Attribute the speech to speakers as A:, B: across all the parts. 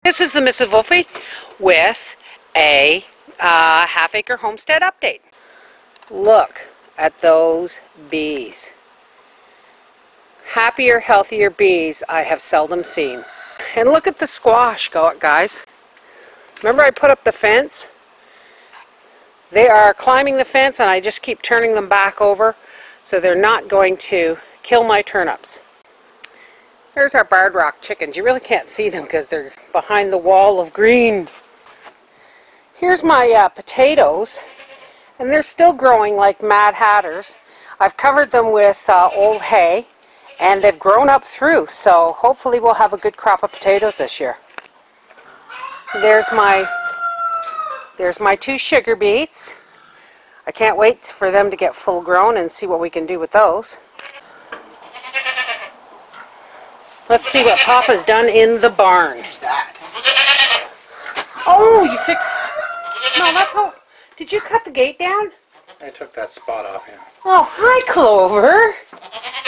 A: This is the Mrs. Wolfie with a half-acre homestead update. Look at those bees. Happier, healthier bees I have seldom seen. And look at the squash, guys. Remember I put up the fence? They are climbing the fence and I just keep turning them back over so they're not going to kill my turnips. Here's our barred rock chickens. You really can't see them because they're behind the wall of green. Here's my potatoes, and they're still growing like mad hatters. I've covered them with old hay, and they've grown up through, so hopefully we'll have a good crop of potatoes this year. There's my 2 sugar beets. I can't wait for them to get full grown and see what we can do with those. Let's see what Papa's done in the barn. Oh, you fixed... No, that's all... Did you cut the gate down?
B: I took that spot off him.
A: Oh, hi, Clover.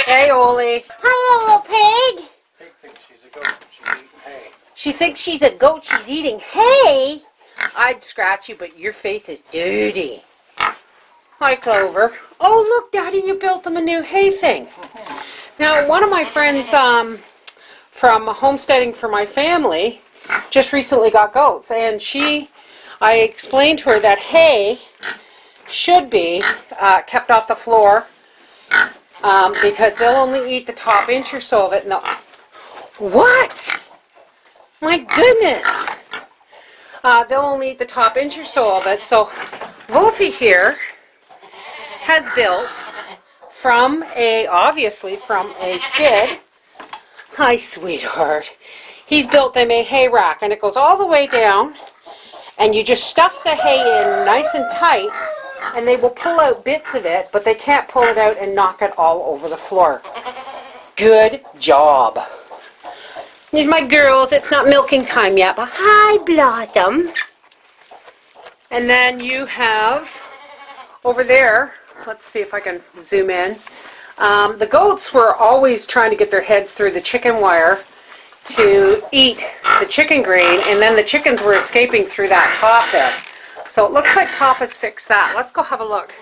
A: Hey, Oli.
C: Hello, pig.
B: Pig thinks she's a goat. She's eating hay.
A: She thinks she's a goat. She's eating hay. I'd scratch you, but your face is dirty. Hi, Clover. Oh, look, Daddy, you built them a new hay thing. Now, one of my friends... from homesteading for my family, just recently got goats, and I explained to her that hay should be kept off the floor because they'll only eat the top inch or so of it. No, what? My goodness! They'll only eat the top inch or so of it. So Wolfie here has built obviously from a skid. Hi, sweetheart. He's built them a hay rack, and it goes all the way down, and you just stuff the hay in nice and tight, and they will pull out bits of it, but they can't pull it out and knock it all over the floor. Good job. These are my girls. It's not milking time yet, but hi, Blossom. And then you have over there, let's see if I can zoom in. The goats were always trying to get their heads through the chicken wire to eat the chicken grain, and then the chickens were escaping through that top there. So it looks like Papa's fixed that. Let's go have a look.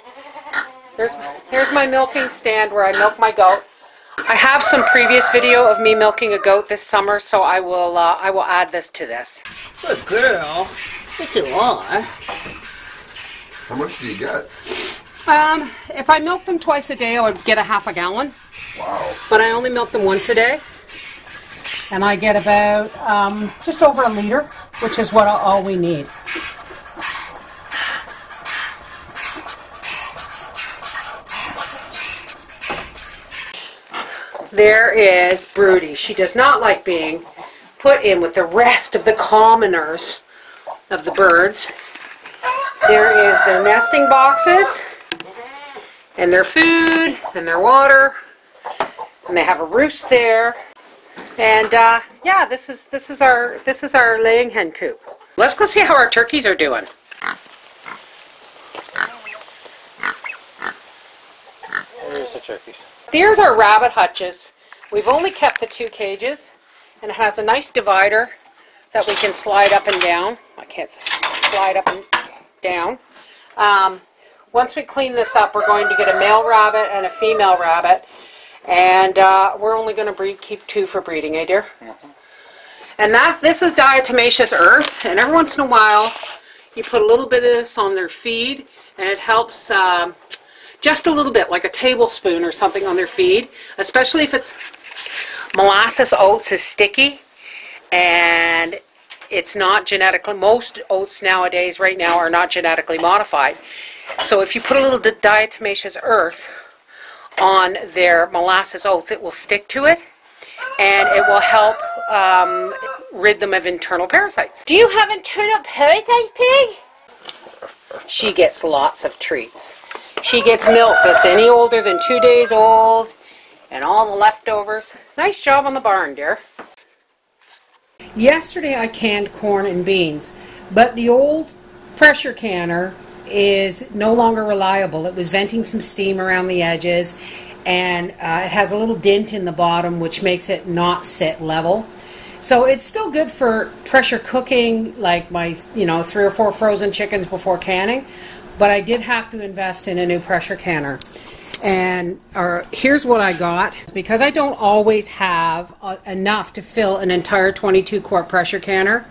A: Here's my milking stand where I milk my goat. I have some previous video of me milking a goat this summer, so I will add this to this.
C: Good girl. Yes, you are.
D: How much do you get?
A: If I milk them twice a day, I would get a half a gallon.
D: Wow.
A: But I only milk them once a day. And I get about just over a liter, which is all we need. There is Broody. She does not like being put in with the rest of the commoners of the birds. There is their nesting boxes. And their food, and their water, and they have a roost there, and yeah, this is our laying hen coop. Let's go see how our turkeys are doing.
B: There's the turkeys.
A: Here's our rabbit hutches. We've only kept the 2 cages, and it has a nice divider that we can slide up and down. I can't slide up and down. Once we clean this up, we're going to get a male rabbit and a female rabbit, and we're only going to keep 2 for breeding, eh, dear? Mm-hmm. And this is diatomaceous earth, and every once in a while, you put a little bit of this on their feed, and it helps just a little bit, like a tablespoon or something on their feed, especially if it's molasses oats is sticky, and it's not genetically, most oats nowadays, right now, are not genetically modified. So if you put a little diatomaceous earth on their molasses oats, it will stick to it, and it will help rid them of internal parasites.
C: Do you have internal parasites, pig?
A: She gets lots of treats. She gets milk that's any older than 2 days old, and all the leftovers. Nice job on the barn, dear. Yesterday I canned corn and beans, but the old pressure canner is no longer reliable. It was venting some steam around the edges, and it has a little dent in the bottom which makes it not sit level. So it's still good for pressure cooking, like my 3 or 4 frozen chickens before canning, but I did have to invest in a new pressure canner. And here's what I got. Because I don't always have enough to fill an entire 22-quart pressure canner,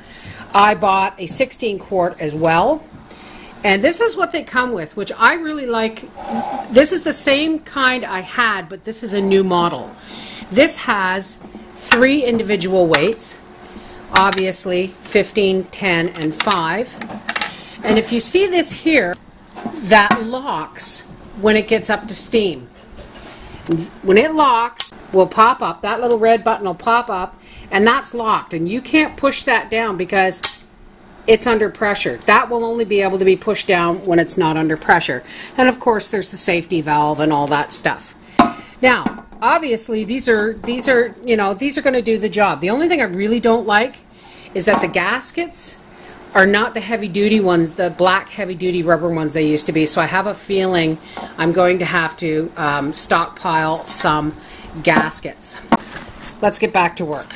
A: I bought a 16-quart as well. And this is what they come with, which I really like. This is the same kind I had, but this is a new model. This has 3 individual weights, obviously 15, 10, and 5. And if you see this here, that locks when it gets up to steam. When it locks, will pop up, that little red button will pop up, and that's locked. And you can't push that down because it's under pressure. That will only be able to be pushed down when it's not under pressure. And of course there's the safety valve and all that stuff. Now, obviously these are going to do the job. The only thing I really don't like is that the gaskets are not the heavy-duty ones, the black heavy-duty rubber ones they used to be. So I have a feeling I'm going to have to stockpile some gaskets. Let's get back to work.